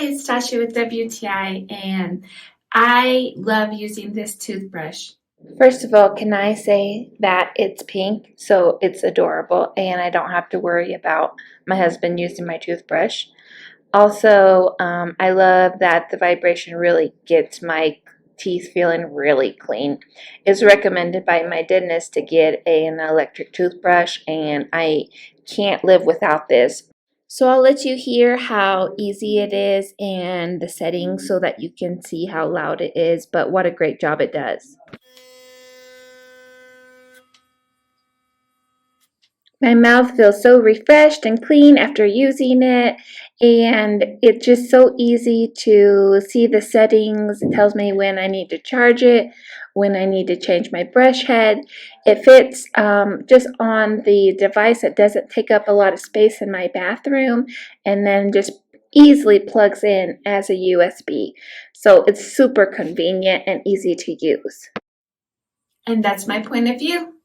Hi, it's Tasha with WTI, and I love using this toothbrush. First of all, can I say that it's pink, so it's adorable, and I don't have to worry about my husband using my toothbrush. Also, I love that the vibration really gets my teeth feeling really clean. It's recommended by my dentist to get an electric toothbrush, and I can't live without this. So I'll let you hear how easy it is and the settings so that you can see how loud it is, but what a great job it does. My mouth feels so refreshed and clean after using it, and it's just so easy to see the settings. It tells me when I need to charge it, when I need to change my brush head. It fits just on the device. It doesn't take up a lot of space in my bathroom, and then just easily plugs in as a USB. So it's super convenient and easy to use. And that's my point of view.